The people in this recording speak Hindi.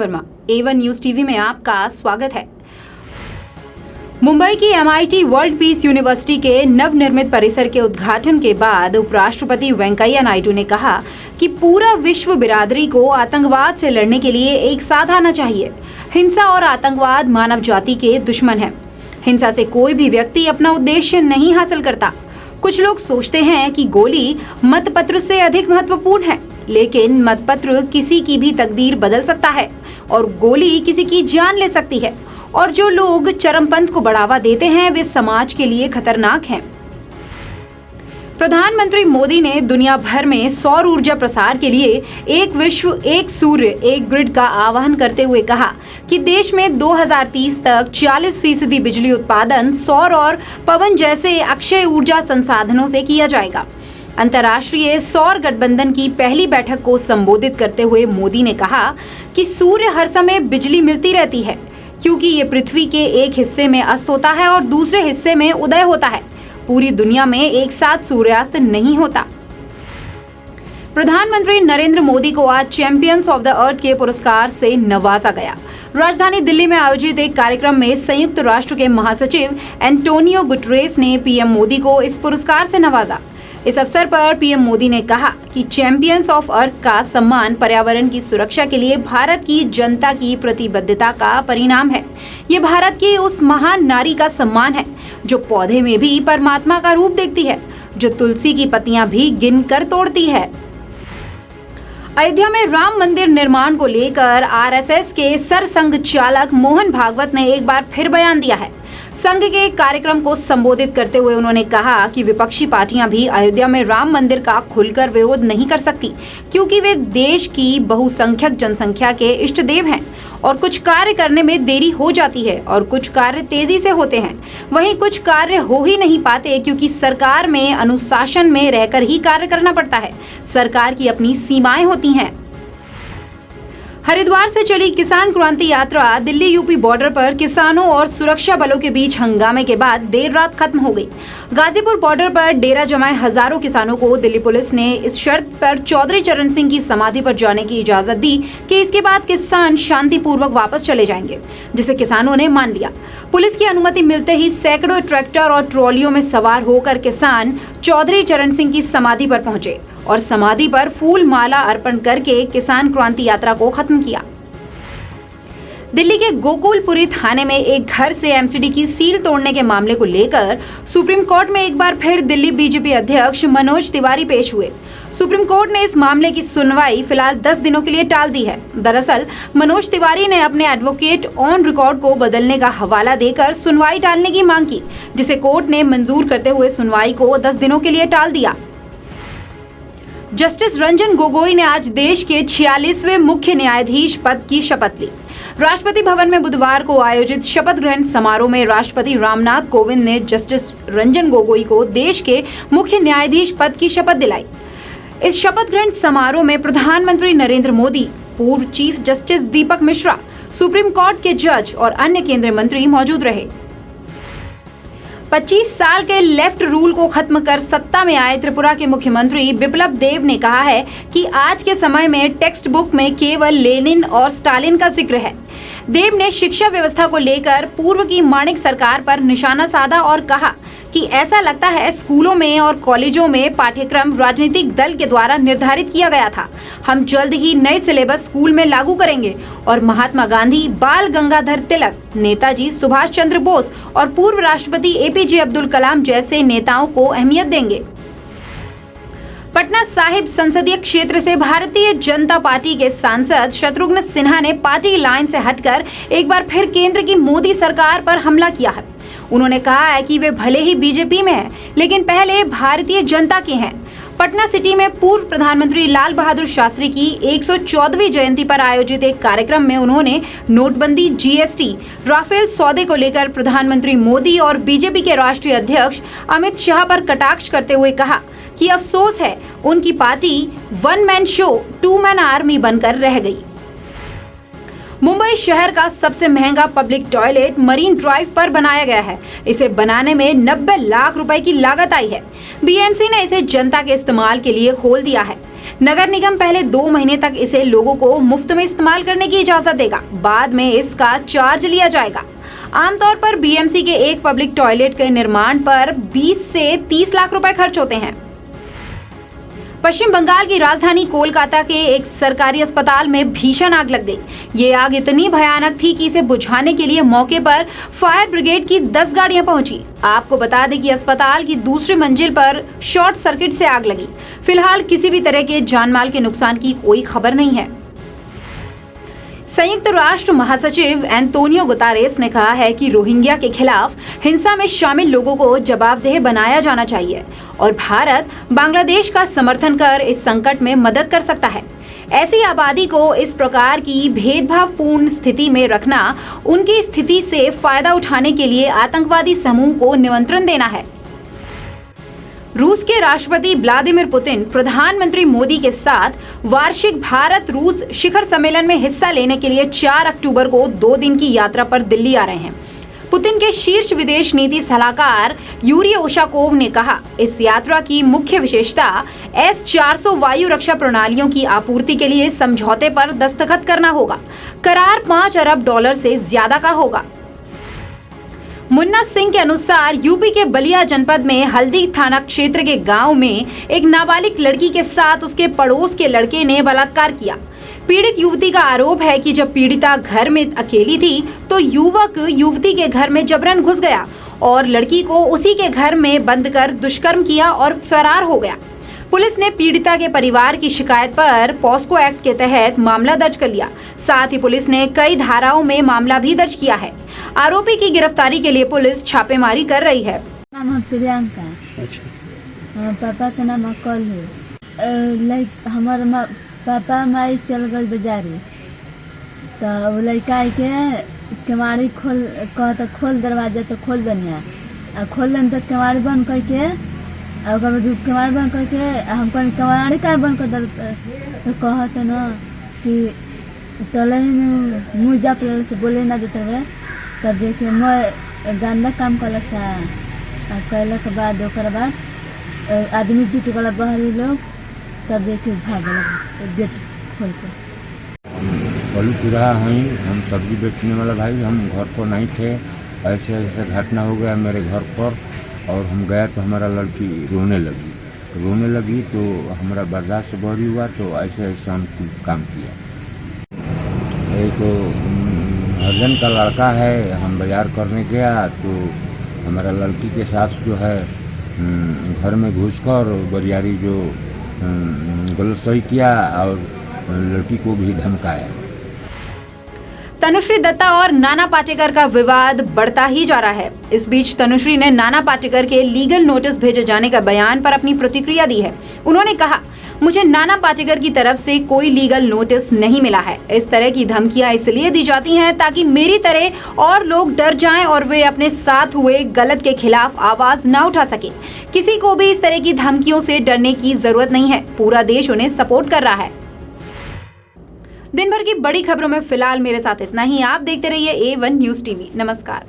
वर्मा, A1 न्यूज टीवी में आपका स्वागत है। मुंबई की MIT वर्ल्ड पीस यूनिवर्सिटी के नवनिर्मित परिसर के उद्घाटन के बाद उपराष्ट्रपति वेंकैया नायडू ने कहा कि पूरा विश्व बिरादरी को आतंकवाद से लड़ने के लिए एक साथ आना चाहिए। हिंसा और आतंकवाद मानव जाति के दुश्मन हैं। हिंसा से कोई भी व्यक्ति अपना उद्देश्य नहीं हासिल करता। कुछ लोग सोचते हैं कि गोली मतपत्र से अधिक महत्वपूर्ण है, लेकिन मतपत्र किसी की भी तकदीर बदल सकता है और गोली किसी की जान ले सकती है। और जो लोग चरमपंथ को बढ़ावा देते हैं वे समाज के लिए खतरनाक हैं। प्रधानमंत्री मोदी ने दुनिया भर में सौर ऊर्जा प्रसार के लिए एक विश्व एक सूर्य एक ग्रिड का आह्वान करते हुए कहा कि देश में 2030 तक 40% बिजली उत्पादन सौर और पवन जैसे अक्षय ऊर्जा संसाधनों से किया जाएगा। अंतर्राष्ट्रीय सौर गठबंधन की पहली बैठक को संबोधित करते हुए मोदी ने कहा कि सूर्य हर समय बिजली मिलती रहती है, क्योंकि ये पृथ्वी के एक हिस्से में अस्त होता है और दूसरे हिस्से में उदय होता है। पूरी दुनिया में एक साथ सूर्यास्त नहीं होता। प्रधानमंत्री नरेंद्र मोदी को आज चैंपियंस ऑफ द अर्थ के पुरस्कार से नवाजा गया। राजधानी दिल्ली में आयोजित एक कार्यक्रम में संयुक्त राष्ट्र के महासचिव एंटोनियो गुटरेस ने पीएम मोदी को इस पुरस्कार से नवाजा। इस अवसर पर पीएम मोदी ने कहा कि चैंपियंस ऑफ अर्थ का सम्मान पर्यावरण की सुरक्षा के लिए भारत की जनता की प्रतिबद्धता का परिणाम है। ये भारत की उस महान नारी का सम्मान है जो पौधे में भी परमात्मा का रूप देखती है, जो तुलसी की पत्तियां भी गिनकर तोड़ती है। अयोध्या में राम मंदिर निर्माण को लेकर आरएसएस के सरसंघ चालक मोहन भागवत ने एक बार फिर बयान दिया है। संघ के एक कार्यक्रम को संबोधित करते हुए उन्होंने कहा कि विपक्षी पार्टियां भी अयोध्या में राम मंदिर का खुलकर विरोध नहीं कर सकती, क्योंकि वे देश की बहुसंख्यक जनसंख्या के इष्ट देव हैं और कुछ कार्य करने में देरी हो जाती है और कुछ कार्य तेजी से होते हैं। वहीं कुछ कार्य हो ही नहीं पाते क्योंकि सरकार में अनुशासन में रहकर ही कार्य करना पड़ता है। सरकार की अपनी सीमाएं होती हैं। हरिद्वार से चली किसान क्रांति यात्रा दिल्ली यूपी बॉर्डर पर किसानों और सुरक्षा बलों के बीच हंगामे के बाद देर रात खत्म हो गई। गाजीपुर बॉर्डर पर डेरा जमाए हजारों किसानों को दिल्ली पुलिस ने इस शर्त पर चौधरी चरण सिंह की समाधि पर जाने की इजाजत दी कि इसके बाद किसान शांतिपूर्वक वापस चले जाएंगे, जिसे किसानों ने मान लिया। पुलिस की अनुमति मिलते ही सैकड़ों ट्रैक्टर और ट्रॉलियों में सवार होकर किसान चौधरी चरण सिंह की समाधि पर पहुंचे और समाधि पर फूल माला अर्पण करके किसान क्रांति यात्रा को खत्म किया। दिल्ली के गोकुलपुरी थाने में एक घर से एमसीडी की सील तोड़ने के मामले को लेकर सुप्रीम कोर्ट में एक बार फिर दिल्ली बीजेपी अध्यक्ष मनोज तिवारी पेश हुए। सुप्रीम कोर्ट ने इस मामले की सुनवाई फिलहाल 10 दिनों के लिए टाल दी है। दरअसल मनोज तिवारी ने अपने एडवोकेट ऑन रिकॉर्ड को बदलने का हवाला देकर सुनवाई टालने की मांग की, जिसे कोर्ट ने मंजूर करते हुए सुनवाई को 10 दिनों के लिए टाल दिया। जस्टिस रंजन गोगोई ने आज देश के 46वें मुख्य न्यायाधीश पद की शपथ ली। राष्ट्रपति भवन में बुधवार को आयोजित शपथ ग्रहण समारोह में राष्ट्रपति रामनाथ कोविंद ने जस्टिस रंजन गोगोई को देश के मुख्य न्यायाधीश पद की शपथ दिलाई। इस शपथ ग्रहण समारोह में प्रधानमंत्री नरेंद्र मोदी, पूर्व चीफ जस्टिस दीपक मिश्रा, सुप्रीम कोर्ट के जज और अन्य केंद्रीय मंत्री मौजूद रहे। 25 साल के लेफ्ट रूल को खत्म कर सत्ता में आए त्रिपुरा के मुख्यमंत्री बिप्लब देब ने कहा है कि आज के समय में टेक्स्ट बुक में केवल लेनिन और स्टालिन का जिक्र है। देब ने शिक्षा व्यवस्था को लेकर पूर्व की माणिक सरकार पर निशाना साधा और कहा कि ऐसा लगता है स्कूलों में और कॉलेजों में पाठ्यक्रम राजनीतिक दल के द्वारा निर्धारित किया गया था। हम जल्द ही नए सिलेबस स्कूल में लागू करेंगे और महात्मा गांधी, बाल गंगाधर तिलक, नेताजी सुभाष चंद्र बोस और पूर्व राष्ट्रपति एपीजे अब्दुल कलाम जैसे नेताओं को अहमियत देंगे। पटना साहिब संसदीय क्षेत्र से भारतीय जनता पार्टी के सांसद शत्रुघ्न सिन्हा ने पार्टी लाइन से हटकर एक बार फिर केंद्र की मोदी सरकार पर हमला किया है। उन्होंने कहा है कि वे भले ही बीजेपी में हैं, लेकिन पहले भारतीय जनता के हैं। पटना सिटी में पूर्व प्रधानमंत्री लाल बहादुर शास्त्री की 114वीं जयंती पर आयोजित एक कार्यक्रम में उन्होंने नोटबंदी, जीएसटी, राफेल सौदे को लेकर प्रधानमंत्री मोदी और बीजेपी के राष्ट्रीय अध्यक्ष अमित शाह पर कटाक्ष करते हुए कहा कि अफसोस है उनकी party one man show, two man army बनकर रह गई। मुंबई शहर का सबसे महंगा पब्लिक टॉयलेट मरीन ड्राइव पर बनाया गया है। इसे बनाने में 90 लाख रुपए की लागत आई है। बीएमसी ने इसे जनता के इस्तेमाल के लिए खोल दिया है। नगर निगम पहले 2 महीने तक इसे लोगों को मुफ्त में इस्तेमाल करने की इजाजत देगा, बाद में इसका चार्ज लिया जाएगा। आमतौर पर बीएमसी के एक पब्लिक टॉयलेट के निर्माण पर 20 से 30 लाख रुपए खर्च होते हैं। पश्चिम बंगाल की राजधानी कोलकाता के एक सरकारी अस्पताल में भीषण आग लग गई। ये आग इतनी भयानक थी कि इसे बुझाने के लिए मौके पर फायर ब्रिगेड की 10 गाड़ियां पहुंची। आपको बता दें कि अस्पताल की दूसरी मंजिल पर शॉर्ट सर्किट से आग लगी। फिलहाल किसी भी तरह के जानमाल के नुकसान की कोई खबर नहीं है। संयुक्त राष्ट्र महासचिव एंटोनियो गुतेरेस ने कहा है कि रोहिंग्या के खिलाफ हिंसा में शामिल लोगों को जवाबदेह बनाया जाना चाहिए और भारत बांग्लादेश का समर्थन कर इस संकट में मदद कर सकता है। ऐसी आबादी को इस प्रकार की भेदभावपूर्ण स्थिति में रखना उनकी स्थिति से फायदा उठाने के लिए आतंकवादी समूह को निमंत्रण देना है। रूस के राष्ट्रपति व्लादिमीर पुतिन प्रधानमंत्री मोदी के साथ वार्षिक भारत रूस शिखर सम्मेलन में हिस्सा लेने के लिए 4 अक्टूबर को 2 दिन की यात्रा पर दिल्ली आ रहे हैं। पुतिन के शीर्ष विदेश नीति सलाहकार यूरी उशाकोव ने कहा, इस यात्रा की मुख्य विशेषता S-400 वायु रक्षा प्रणालियों की आपूर्ति के लिए समझौते पर दस्तखत करना होगा। करार $5 अरब से ज्यादा का होगा। मुन्ना सिंह के अनुसार यूपी के बलिया जनपद में हल्दी थाना क्षेत्र के गांव में एक नाबालिग लड़की के साथ उसके पड़ोस के लड़के ने बलात्कार किया। पीड़ित युवती का आरोप है कि जब पीड़िता घर में अकेली थी तो युवक युवती के घर में जबरन घुस गया और लड़की को उसी के घर में बंद कर दुष्कर्म किया और फरार हो गया। पुलिस ने पीड़िता के परिवार की शिकायत पर पॉस्को एक्ट के तहत मामला दर्ज कर लिया। साथ ही पुलिस ने कई धाराओं में मामला भी दर्ज किया है। आरोपी की गिरफ्तारी के लिए पुलिस छापेमारी कर रही है। नाम है प्रियंका। अच्छा। पापा का नाम अकल है। हमारे पापा माई चल गई बाजारी तो वो लड़का के केवाड़ी कहता खोल दरवाजा तो खोल दनिया खोल दन तो केवाड़ी बंद करके केवाड़ी बंद करके हम कहीं केवाड़ी का बंद कर तो कहते न कि तले मुँह जाप से बोले ना देते हुए तब देखे मैं गंदा काम कल कैला के बाद आदमी जुट गला बहरी लोग तब देखे भाग गेट खोल के। पलू चुराहा हैं, हम सब्जी बेचने वाला भाई, हम घर पर नहीं थे। ऐसे ऐसे घटना हो गया मेरे घर पर और हम गया तो हमारा लड़की रोने लगी तो हमारा बर्दाश्त से बड़ी हुआ तो ऐसे ऐसे हम काम किया। एक हरजन का लड़का है, हम बाजार करने गया तो हमारा लड़की के साथ जो है घर में घुसकर बरियारी जो गलत सही किया और लड़की को भी धमकाया। तनुश्री दत्ता और नाना पाटेकर का विवाद बढ़ता ही जा रहा है। इस बीच तनुश्री ने नाना पाटेकर के लीगल नोटिस भेजे जाने का बयान पर अपनी प्रतिक्रिया दी है। उन्होंने कहा, मुझे नाना पाटेकर की तरफ से कोई लीगल नोटिस नहीं मिला है। इस तरह की धमकियां इसलिए दी जाती हैं ताकि मेरी तरह और लोग डर जाएं और वे अपने साथ हुए गलत के खिलाफ आवाज ना उठा सके। किसी को भी इस तरह की धमकियों से डरने की जरूरत नहीं है। पूरा देश उन्हें सपोर्ट कर रहा है। दिन भर की बड़ी खबरों में फिलहाल मेरे साथ इतना ही। आप देखते रहिए A1 न्यूज़ टीवी। नमस्कार।